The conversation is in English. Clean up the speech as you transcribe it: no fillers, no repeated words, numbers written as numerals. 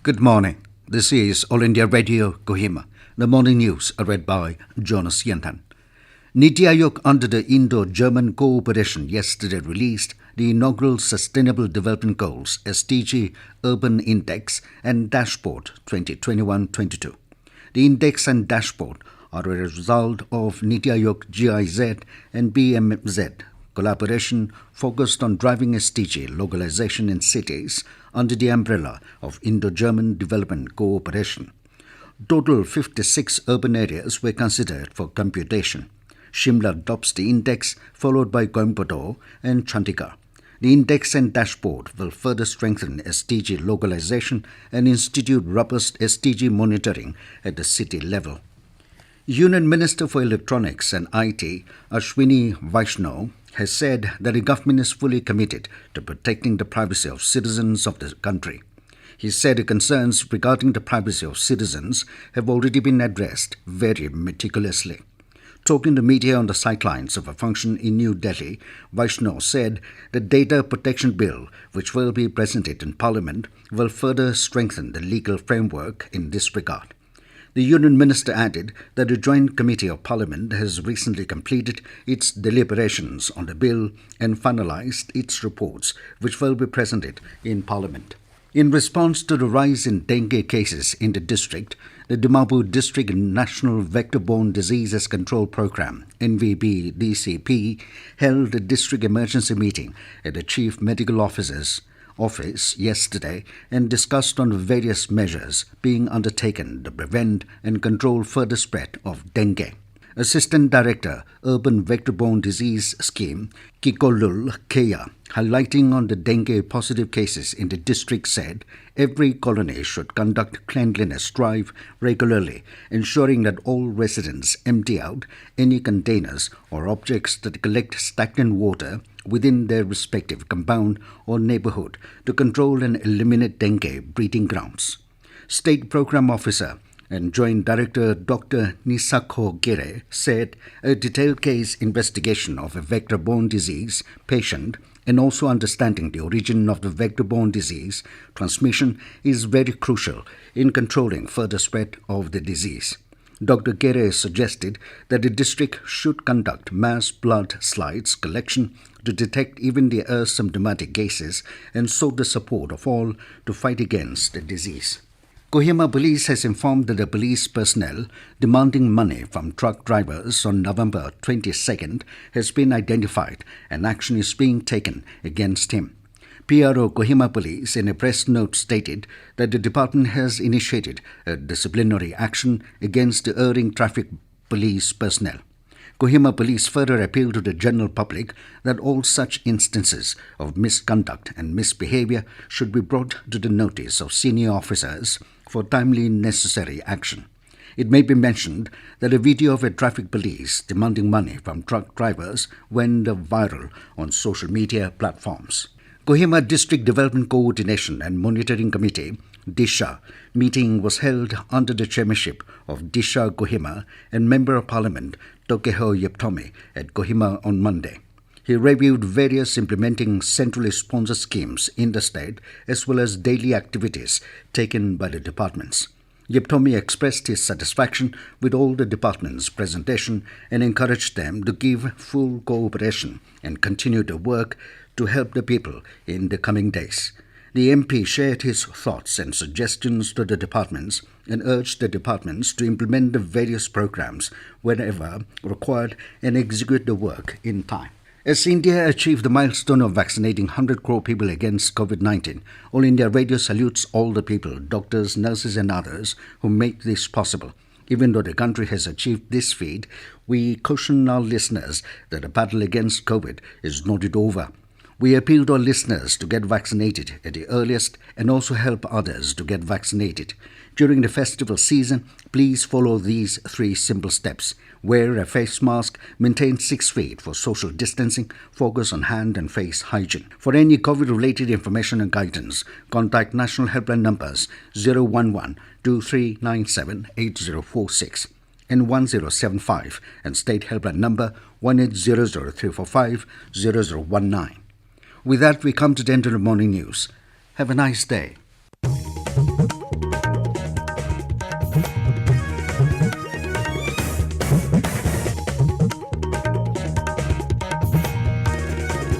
Good morning. This is All India Radio, Kohima. The morning news are read by Jonas Yentan. NITI Aayog under the Indo-German cooperation yesterday released the inaugural Sustainable Development Goals (SDG) Urban Index and Dashboard 2021-22. The index and dashboard are a result of NITI Aayog GIZ and BMZ collaboration focused on driving SDG localization in cities under the umbrella of Indo-German Development Cooperation. Total 56 urban areas were considered for computation. Shimla adopts the index, followed by Coimbatore and Chandigarh. The index and dashboard will further strengthen SDG localization and institute robust SDG monitoring at the city level. Union Minister for Electronics and IT, Ashwini Vaishnaw, has said that the government is fully committed to protecting the privacy of citizens of the country. He said the concerns regarding the privacy of citizens have already been addressed very meticulously. Talking to media on the sidelines of a function in New Delhi, Vaishnaw said the Data Protection Bill, which will be presented in Parliament, will further strengthen the legal framework in this regard. The Union Minister added that the Joint Committee of Parliament has recently completed its deliberations on the bill and finalised its reports, which will be presented in Parliament. In response to the rise in dengue cases in the district, the Dimapur District National Vector-Borne Diseases Control Programme (NVBDCP) held a district emergency meeting at the Chief Medical Officer's office yesterday and discussed on various measures being undertaken to prevent and control further spread of dengue. Assistant Director, Urban Vector-Borne Disease Scheme, Kikolul Keya, highlighting on the dengue positive cases in the district, said every colony should conduct cleanliness drive regularly, ensuring that all residents empty out any containers or objects that collect stagnant water within their respective compound or neighborhood to control and eliminate dengue breeding grounds. State Program Officer and Joint Director Dr. Nisakho Gere said a detailed case investigation of a vector-borne disease patient and also understanding the origin of the vector-borne disease transmission is very crucial in controlling further spread of the disease. Dr. Gere suggested that the district should conduct mass blood slides collection to detect even the asymptomatic cases and sought the support of all to fight against the disease. Kohima police has informed that the police personnel demanding money from truck drivers on November 22nd has been identified and action is being taken against him. PRO Kohima Police in a press note stated that the department has initiated a disciplinary action against the erring traffic police personnel. Kohima Police further appealed to the general public that all such instances of misconduct and misbehavior should be brought to the notice of senior officers for timely necessary action. It may be mentioned that a video of a traffic police demanding money from truck drivers went viral on social media platforms. Kohima District Development Coordination and Monitoring Committee (DISHA) meeting was held under the chairmanship of DISHA Kohima and Member of Parliament Tokeho Yeptome at Kohima on Monday. He reviewed various implementing centrally sponsored schemes in the state as well as daily activities taken by the departments. Yeptome expressed his satisfaction with all the departments' presentation and encouraged them to give full cooperation and continue to work to help the people in the coming days. The MP shared his thoughts and suggestions to the departments and urged the departments to implement the various programs whenever required and execute the work in time. As India achieved the milestone of vaccinating 100 crore people against COVID-19, All India Radio salutes all the people, doctors, nurses and others who make this possible. Even though the country has achieved this feat, we caution our listeners that the battle against COVID is not yet over. We appeal to our listeners to get vaccinated at the earliest and also help others to get vaccinated. During the festival season, please follow these 3 simple steps. Wear a face mask, maintain 6 feet for social distancing, focus on hand and face hygiene. For any COVID-related information and guidance, contact National Helpline numbers 011-2397-8046 and 1075 and State Helpline number 1800-345-0019. With that, we come to the end of the morning news. Have a nice day.